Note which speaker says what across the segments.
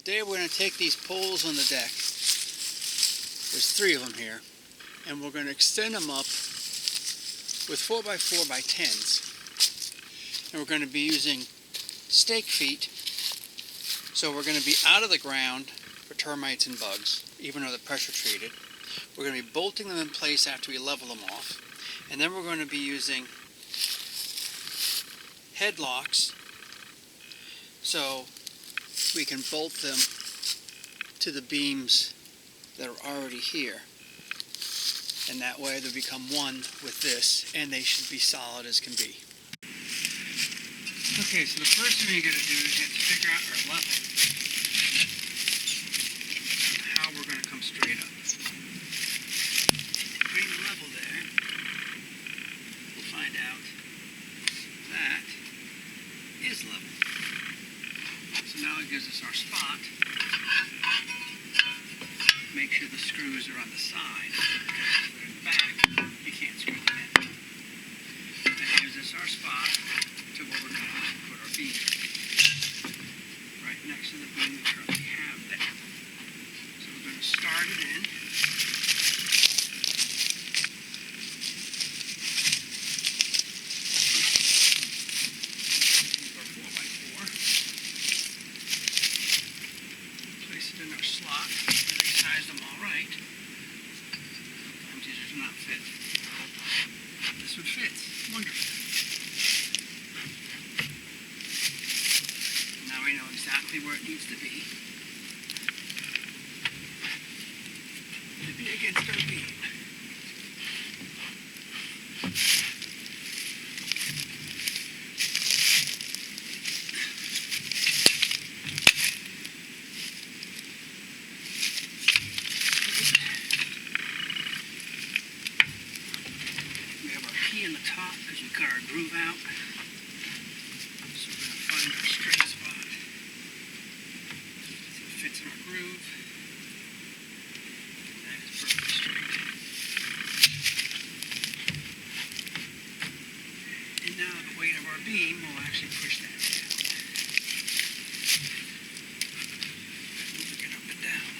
Speaker 1: Today we're going to take these poles on the deck, there's 3 of them here, and we're going to extend them up with 4x4x10s. And we're going to be using stake feet, so we're going to be out of the ground for termites and bugs, even though they're pressure treated. We're going to be bolting them in place after we level them off, and then we're going to be using headlocks so we can bolt them to the beams that are already here, and that way they'll become one with this, and they should be solid as can be. Okay, so the first thing you're going to do is you have to figure out our level, how we're going to come straight up. Bring the level there, we'll find out that is level. So now it gives us our spot. Make sure the screws are on the side, because if they're in the back, you can't screw them in. That gives us our spot to where we're going to put our beam. Right next to the beam we currently have there. So we're going to start it in. In our slot, they size them all right. Sometimes these do not fit. This would fit wonderfully. Now we know exactly where it needs to be against our beam. In the top because we cut our groove out. So we're going to find our straight spot. So it fits in our groove. And that is perfectly straight. And now the weight of our beam will actually push that down. Moving it up and down.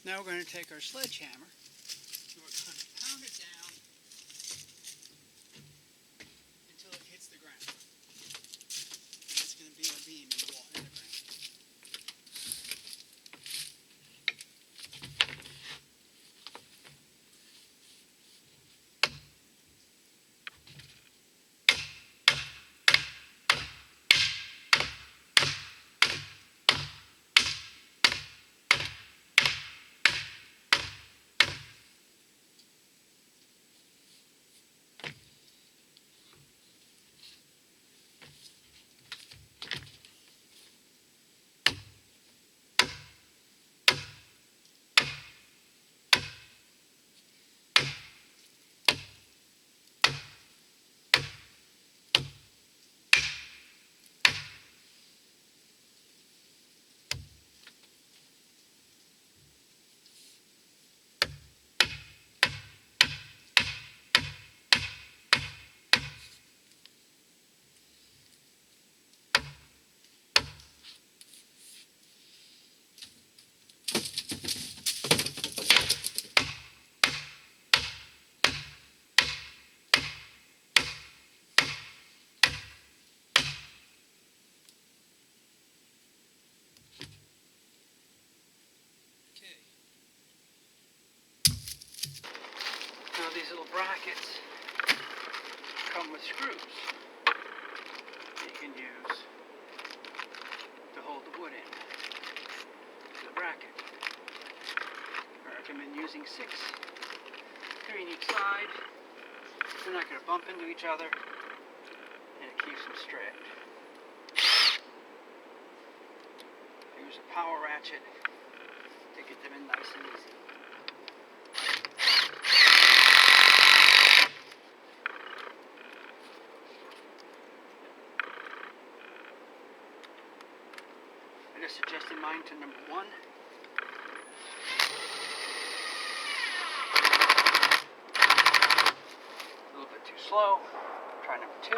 Speaker 1: Now we're going to take our sledgehammer and we're going to pound it down until it hits the ground. And that's going to be our beam in the wall, in the ground. Now these little brackets come with screws you can use to hold the wood in to the bracket. I recommend using 6, 3 in each side. They're not going to bump into each other and it keeps them straight. Use a power ratchet to get them in nice and easy. I just adjusted mine to number 1. A little bit too slow. Try number 2.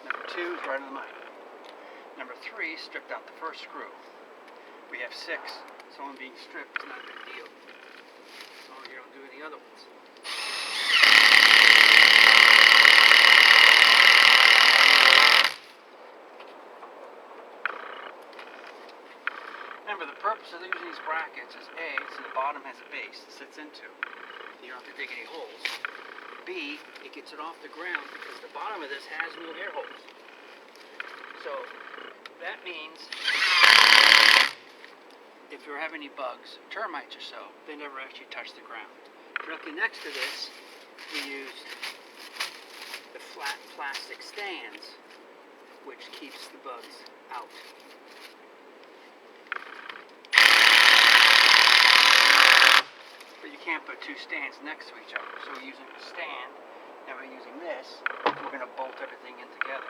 Speaker 1: Number 2 is right on the money. Number 3 stripped out the first screw. We have 6, so one being stripped is not a big deal. So you don't do any other ones. Remember, the purpose of using these brackets is A, so the bottom has a base it sits into. You don't have to dig any holes. B, it gets it off the ground because the bottom of this has no air holes. So that means if you have any bugs, termites or so, they never actually touch the ground. Directly next to this, we used the flat plastic stands, which keeps the bugs out. But you can't put 2 stands next to each other. So we're using a stand, and we're using this. We're going to bolt everything in together.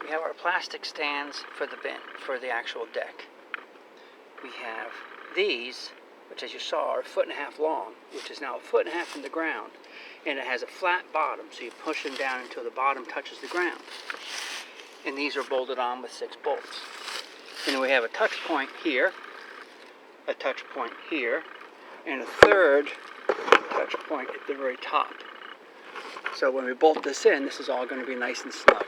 Speaker 1: We have our plastic stands for the bin, for the actual deck. We have these, which as you saw are 1.5 feet long, which is now 1.5 feet in the ground, and it has a flat bottom, so you push them down until the bottom touches the ground. And these are bolted on with 6 bolts. And we have a touch point here, a touch point here, and a third touch point at the very top. So when we bolt this in, this is all going to be nice and snug.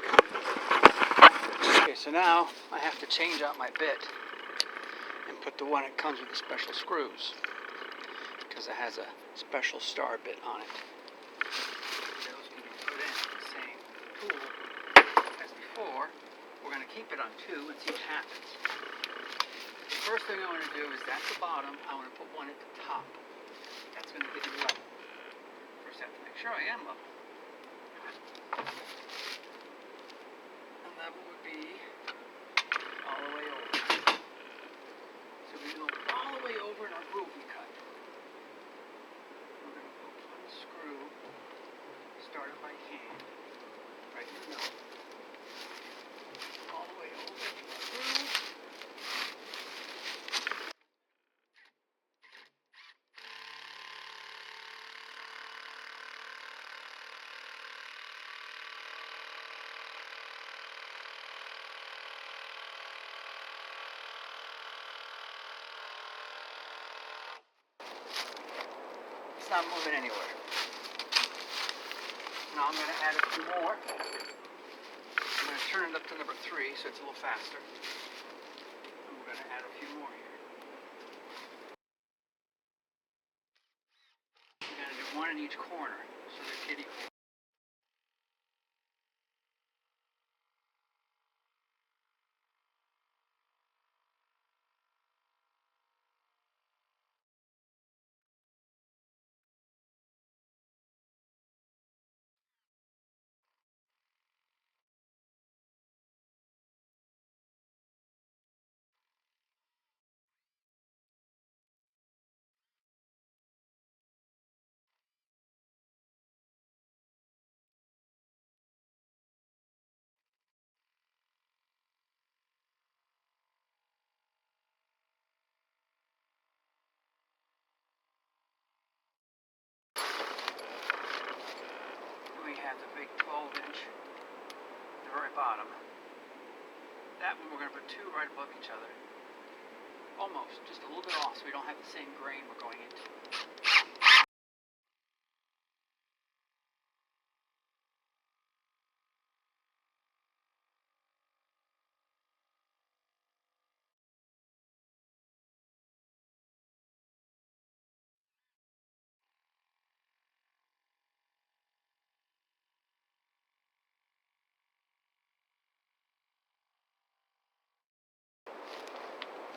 Speaker 1: Okay, so now I have to change out my bit and put the one that comes with the special screws, because it has a special star bit on it. Those can be put in the same tool as before. We're going to keep it on 2 and see what happens. The first thing I want to do is that's the bottom. I want to put one at the top. That's going to get me level. First I have to make sure I am level. And level would be all the way over. So we go all the way over in our groove we cut. We're going to put one screw, start it by hand, right in the middle. All the way over to our groove. It's not moving anywhere. Now I'm going to add a few more. I'm going to turn it up to number 3 so it's a little faster. And we're going to add a few more here. We're going to do one in each corner so they're kitty corners. We have the big 12-inch at the very bottom. That one we're going to put 2 right above each other. Almost, just a little bit off so we don't have the same grain we're going into.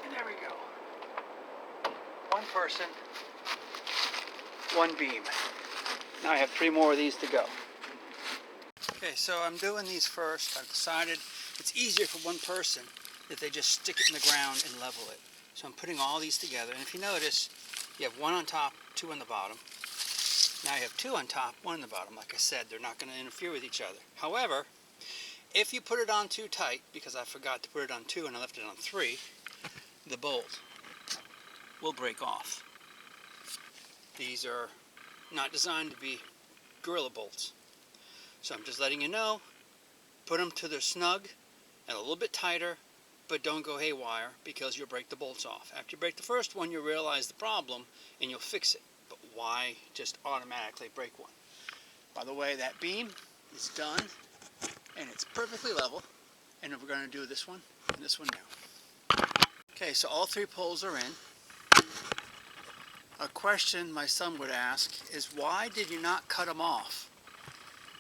Speaker 1: And there we go. One person, one beam. Now I have 3 more of these to go. Okay, so I'm doing these first. I've decided it's easier for one person if they just stick it in the ground and level it. So I'm putting all these together, and if you notice, you have 1 on top, 2 on the bottom. Now you have 2 on top, 1 on the bottom. Like I said, they're not going to interfere with each other. However, if you put it on too tight, because I forgot to put it on 2 and I left it on 3, the bolt will break off. These are not designed to be gorilla bolts. So I'm just letting you know, put them to their snug and a little bit tighter, but don't go haywire because you'll break the bolts off. After you break the first one, you'll realize the problem and you'll fix it. But why just automatically break one? By the way, that beam is done and it's perfectly level. And we're going to do this one and this one now. Okay, so all 3 poles are in. A question my son would ask is, why did you not cut them off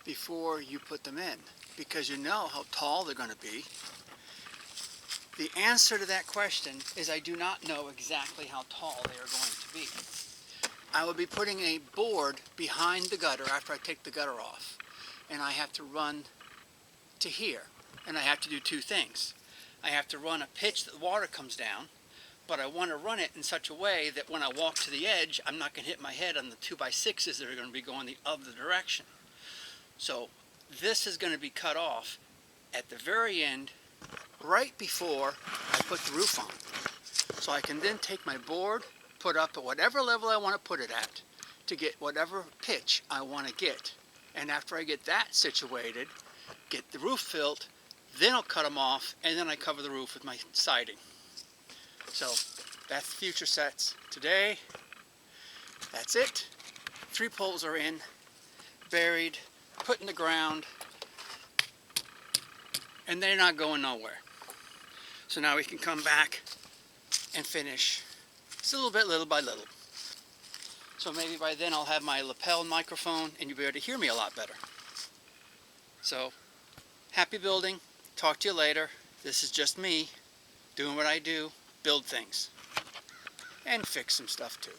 Speaker 1: before you put them in? Because you know how tall they're going to be. The answer to that question is I do not know exactly how tall they are going to be. I will be putting a board behind the gutter after I take the gutter off, and I have to run to here, and I have to do 2 things. I have to run a pitch that the water comes down, but I want to run it in such a way that when I walk to the edge, I'm not going to hit my head on the 2x6s that are going to be going the other direction. So this is going to be cut off at the very end, right before I put the roof on. So I can then take my board, put up at whatever level I want to put it at, to get whatever pitch I want to get. And after I get that situated, get the roof filled, then I'll cut them off, and then I cover the roof with my siding. So that's the future sets. Today, that's it. 3 poles are in, buried, put in the ground, and they're not going nowhere. So now we can come back and finish just a little bit, little by little. So maybe by then I'll have my lapel microphone and you'll be able to hear me a lot better. So, happy building. Talk to you later. This is just me doing what I do, build things, and fix some stuff too.